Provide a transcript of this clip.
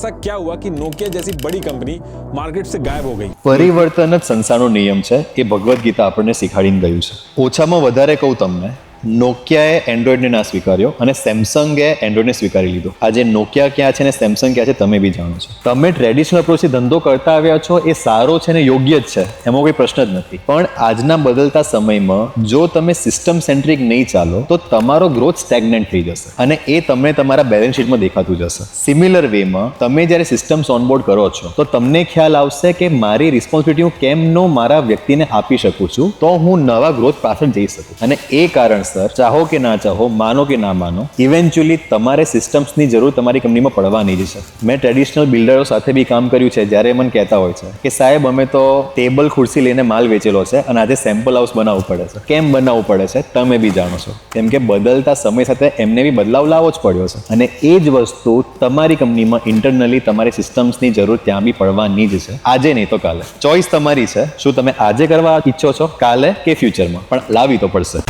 ऐसा क्या हुआ कि नोकिया जैसी बड़ी कंपनी मार्केट से गायब हो गई? પરિવર્તન જ સંસારનો નિયમ છે એ ભગવદ્ ગીતા આપણને શીખવાડીને ગયું છે. ઓછામાં વધારે કહું તમને, નોકિયાએ એન્ડ્રોઈડને ના સ્વીકાર્યો અને સેમસંગે એન્ડ્રોઈડને સ્વીકારી લીધો. આજે નોકિયા ક્યાં છે ને સેમસંગ ક્યાં છે તમે બી જાણો છો. તમે ટ્રેડિશનલ અપ્રોચથી ધંધો કરતા આવ્યા છો એ સારો છે ને યોગ્ય જ છે, એમાં કોઈ પ્રશ્ન જ નથી. પણ આજના બદલતા સમયમાં જો તમે સિસ્ટમ સેન્ટ્રિક નહીં ચાલો તો તમારો ગ્રોથ સ્ટેગ્નન્ટ થઈ જશે અને એ તમને તમારા બેલેન્સ શીટમાં દેખાતું જશે. સિમિલર વેમાં તમે જ્યારે સિસ્ટમ્સ ઓનબોર્ડ કરો છો તો તમને ખ્યાલ આવશે કે મારી રિસ્પોન્સિબિલિટી હું કેમનો મારા વ્યક્તિને આપી શકું છું તો હું નવા ગ્રોથ પાછળ જઈ શકું. અને એ કારણ ચાહો કે ના ચાહો, માનો કે ના માનો, ઇવેન્ચ્યુઅલી તમારે સિસ્ટમ્સની જરૂર તમારી કંપનીમાં પડવાની જ છે. મેં ટ્રેડિશનલ બિલ્ડરો સાથે બી કામ કર્યું છે. જ્યારે મને કહેતા હોય છે કે સાહેબ અમે તો ટેબલ ખુરશી લઈને માલ વેચેલો છે અને આજે સેમ્પલ હાઉસ બનાવવું પડે છે. કેમ બનાવવું પડે છે તમે બી જાણો છો, કેમ કે બદલતા સમય સાથે એમને બી બદલાવ લાવવો જ પડ્યો છે. અને એ જ વસ્તુ તમારી કંપનીમાં ઇન્ટરનલી તમારી સિસ્ટમ્સની જરૂર ત્યાં બી પડવાની જ છે. આજે નહીં તો કાલે ચોઇસ તમારી છે. શું તમે આજે કરવા ઈચ્છો છો, કાલે કે ફ્યુચરમાં, પણ લાવવી તો પડશે.